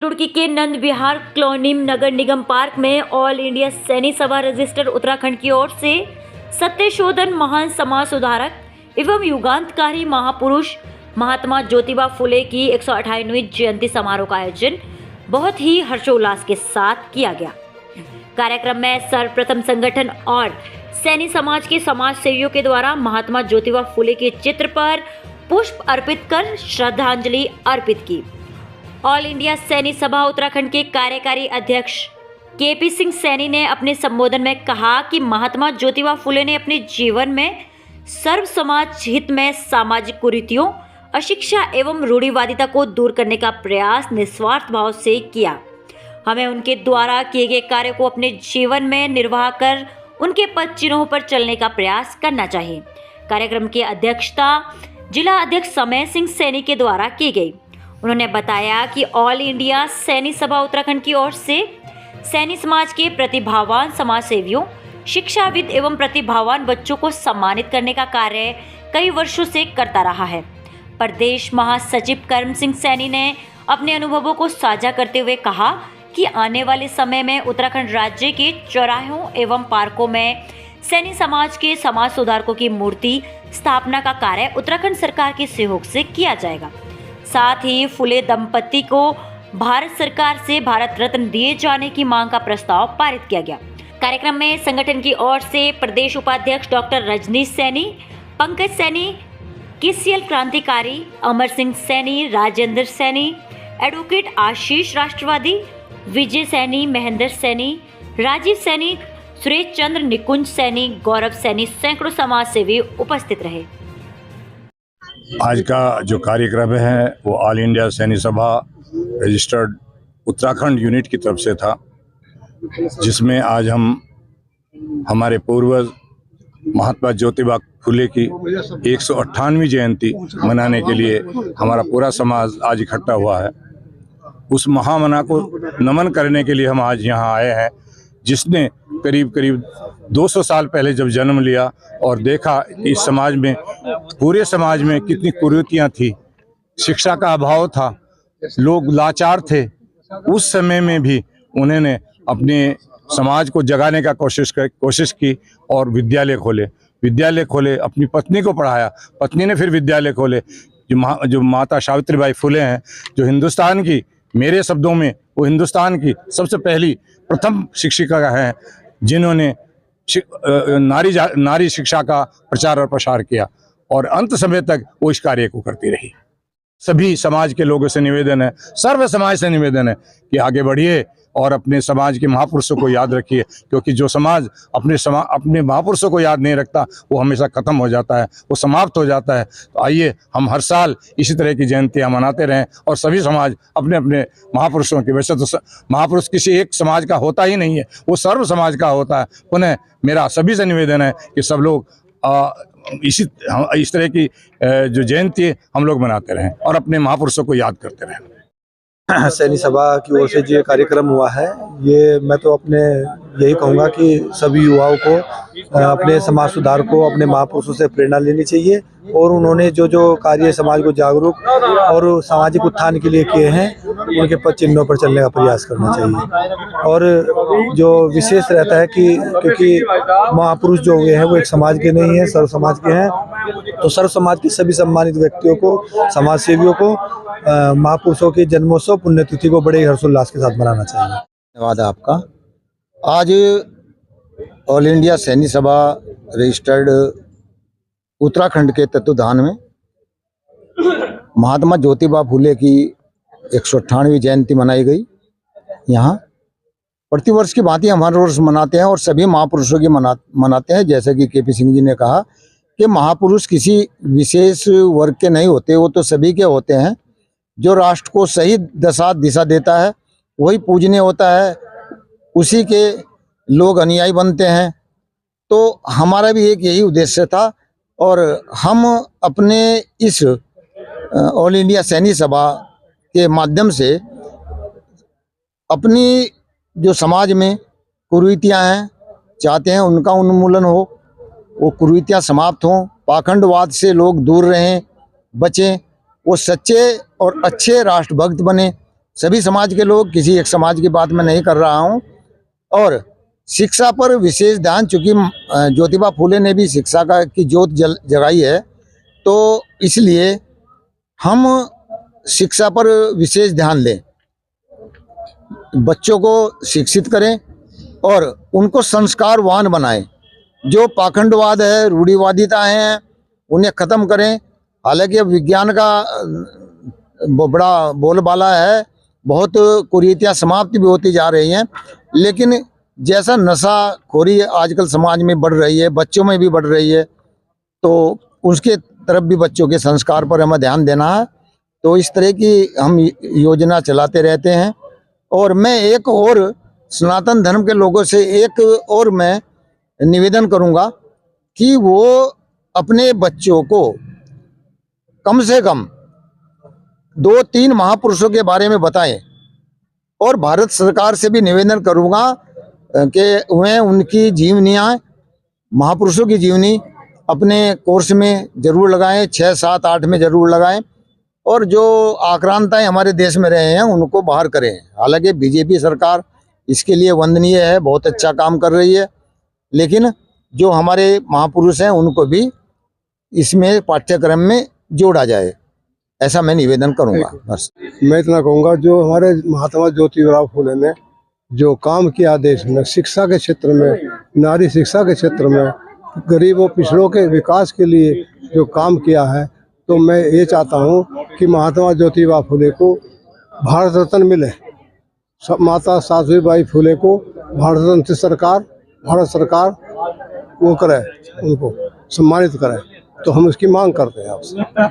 रुड़की के नंद विहार क्लोनिम नगर निगम पार्क में all India Saini सभा रजिस्टर उत्तराखंड की ओर से सत्यशोधन महान समाज सुधारक एवं युगांतकारी महापुरुष महात्मा ज्योतिबा फुले की 128वीं जयंती समारोह का आयोजन बहुत ही हर्षोल्लास के साथ किया गया। कार्यक्रम में सर्वप्रथम संगठन और सैनी समाज के समाज सेवियों के द्वारा महात्मा ज्योतिबा फुले के चित्र पर पुष्प अर्पित कर श्रद्धांजलि अर्पित की। ऑल इंडिया सैनी सभा उत्तराखंड के कार्यकारी अध्यक्ष केपी सिंह सैनी ने अपने संबोधन में कहा कि महात्मा ज्योतिबा फुले ने अपने जीवन में सर्व समाज हित में सामाजिक कुरीतियों, अशिक्षा एवं रूढ़िवादिता को दूर करने का प्रयास निस्वार्थ भाव से किया। हमें उनके द्वारा किए गए कार्य को अपने जीवन में निर्वाह कर उनके पद चिन्हों पर चलने का प्रयास करना चाहिए। कार्यक्रम की अध्यक्षता जिला अध्यक्ष समय सिंह सैनी के द्वारा की गई। उन्होंने बताया कि ऑल इंडिया सैनी सभा उत्तराखंड की ओर से सैनी समाज के प्रतिभावान समाज सेवियों, शिक्षाविद एवं प्रतिभावान बच्चों को सम्मानित करने का कार्य कई वर्षों से करता रहा है। प्रदेश महासचिव कर्म सिंह सैनी ने अपने अनुभवों को साझा करते हुए कहा कि आने वाले समय में उत्तराखंड राज्य के चौराहों एवं पार्कों में सैनी समाज के समाज सुधारकों की मूर्ति स्थापना का कार्य उत्तराखंड सरकार के सहयोग से किया जाएगा। साथ ही फुले दंपति को भारत सरकार से भारत रत्न दिए जाने की मांग का प्रस्ताव पारित किया गया। कार्यक्रम में संगठन की ओर से प्रदेश उपाध्यक्ष डॉक्टर रजनीश सैनी, पंकज सैनी, केसीएल क्रांतिकारी, अमर सिंह सैनी, राजेंद्र सैनी, एडवोकेट आशीष राष्ट्रवादी, विजय सैनी, महेंद्र सैनी, राजीव सैनी, सुरेश चंद्र, निकुंज सैनी, गौरव सैनी सैकड़ों समाज सेवी उपस्थित रहे। आज का जो कार्यक्रम है वो ऑल इंडिया सैनी सभा रजिस्टर्ड उत्तराखंड यूनिट की तरफ से था, जिसमें आज हम हमारे पूर्वज महात्मा ज्योतिबा फुले की 158वीं जयंती मनाने के लिए हमारा पूरा समाज आज इकट्ठा हुआ है। उस महामना को नमन करने के लिए हम आज यहाँ आए हैं, जिसने करीब करीब 200 साल पहले जब जन्म लिया और देखा कि इस समाज में, पूरे समाज में कितनी कुरीतियाँ थी, शिक्षा का अभाव था, लोग लाचार थे। उस समय में भी उन्होंने अपने समाज को जगाने का कोशिश की और विद्यालय खोले, अपनी पत्नी को पढ़ाया, पत्नी ने फिर विद्यालय खोले। जो माता सावित्रीबाई फुले हैं, जो हिंदुस्तान की, मेरे शब्दों में वो हिंदुस्तान की सबसे पहली प्रथम शिक्षिका हैं, जिन्होंने नारी शिक्षा का प्रचार और प्रसार किया और अंत समय तक वो इस कार्य को करती रही। सभी समाज के लोगों से निवेदन है, सर्व समाज से निवेदन है कि आगे बढ़िए और अपने समाज के महापुरुषों को याद रखिए, क्योंकि जो समाज अपने महापुरुषों को याद नहीं रखता वो हमेशा खत्म हो जाता है, वो समाप्त हो जाता है। तो आइए हम हर साल इसी तरह की जयंतियाँ मनाते रहें और सभी समाज अपने अपने महापुरुषों की, वैसे तो महापुरुष किसी एक समाज का होता ही नहीं है, वो सर्व समाज का होता है। पुनः मेरा सभी से निवेदन है कि सब लोग इस तरह की जो जयंती हम लोग मनाते रहें और अपने महापुरुषों को याद करते रहें। सैनी सभा की ओर से जो कार्यक्रम हुआ है, ये मैं तो अपने यही कहूँगा कि सभी युवाओं को अपने समाज सुधार को, अपने महापुरुषों से प्रेरणा लेनी चाहिए और उन्होंने जो कार्य समाज को जागरूक और सामाजिक उत्थान के लिए किए हैं, उनके पद चिन्हों पर चलने का प्रयास करना चाहिए। और जो विशेष रहता है कि क्योंकि महापुरुष जो हुए हैं वो एक समाज के नहीं है, सर्व समाज के हैं, तो सर्व समाज के सभी सम्मानित व्यक्तियों को, समाज सेवियों को महापुरुषों की जन्मोत्सव पुण्यतिथि को बड़े हर्षोल्लास के साथ मनाना चाहिए। धन्यवाद आपका। आज ऑल इंडिया सैनी सभा रजिस्टर्ड उत्तराखंड के तत्वाधान में महात्मा ज्योतिबा फुले की 158वीं जयंती मनाई गई। यहाँ प्रतिवर्ष की भांति हम हर वर्ष मनाते हैं और सभी महापुरुषों की मनाते हैं। जैसे कि केपी सिंह जी ने कहा कि महापुरुष किसी विशेष वर्ग के नहीं होते, वो तो सभी के होते हैं। जो राष्ट्र को सही दिशा देता है वही पूजनीय होता है, उसी के लोग अनुयायी बनते हैं। तो हमारा भी एक यही उद्देश्य था और हम अपने इस ऑल इंडिया सैनी सभा के माध्यम से अपनी जो समाज में कुरीतियाँ हैं चाहते हैं उनका उन्मूलन हो, वो कुरीतियाँ समाप्त हों, पाखंडवाद से लोग दूर रहें, बचें, वो सच्चे और अच्छे राष्ट्रभक्त बने। सभी समाज के लोग, किसी एक समाज की बात मैं नहीं कर रहा हूँ। और शिक्षा पर विशेष ध्यान, चूँकि ज्योतिबा फूले ने भी शिक्षा की ज्योत जगाई है, तो इसलिए हम शिक्षा पर विशेष ध्यान दें, बच्चों को शिक्षित करें और उनको संस्कारवान बनाएं। जो पाखंडवाद है, रूढ़िवादिता है, उन्हें ख़त्म करें। हालांकि अब विज्ञान का बड़ा बोलबाला है, बहुत कुरीतियाँ समाप्त भी होती जा रही हैं, लेकिन जैसा नशाखोरी आजकल समाज में बढ़ रही है, बच्चों में भी बढ़ रही है, तो उसके तरफ भी बच्चों के संस्कार पर हमें ध्यान देना है। तो इस तरह की हम योजना चलाते रहते हैं। और मैं एक और सनातन धर्म के लोगों से एक और मैं निवेदन करूंगा कि वो अपने बच्चों को कम से कम 2-3 महापुरुषों के बारे में बताएं। और भारत सरकार से भी निवेदन करूंगा कि वह उनकी जीवनियाँ, महापुरुषों की जीवनी अपने कोर्स में जरूर लगाएं, 6, 7, 8 में जरूर लगाएं। और जो आक्रांताएं हमारे देश में रहे हैं उनको बाहर करें। हालांकि बीजेपी सरकार इसके लिए वंदनीय है, बहुत अच्छा काम कर रही है, लेकिन जो हमारे महापुरुष हैं उनको भी इसमें पाठ्यक्रम में जोड़ा जाए, ऐसा मैं निवेदन करूंगा। बस मैं इतना कहूँगा, जो हमारे महात्मा ज्योतिबा फूले ने जो काम किया देश में, शिक्षा के क्षेत्र में, नारी शिक्षा के क्षेत्र में, गरीबों पिछड़ों के विकास के लिए जो काम किया है, तो मैं ये चाहता हूँ कि महात्मा ज्योतिबा फूले को भारत रत्न मिले। माता सावित्रीबाई फूले को भारत रत्न भारत सरकार वो करे, उनको सम्मानित करे। तो हम उसकी मांग करते हैं आपसे।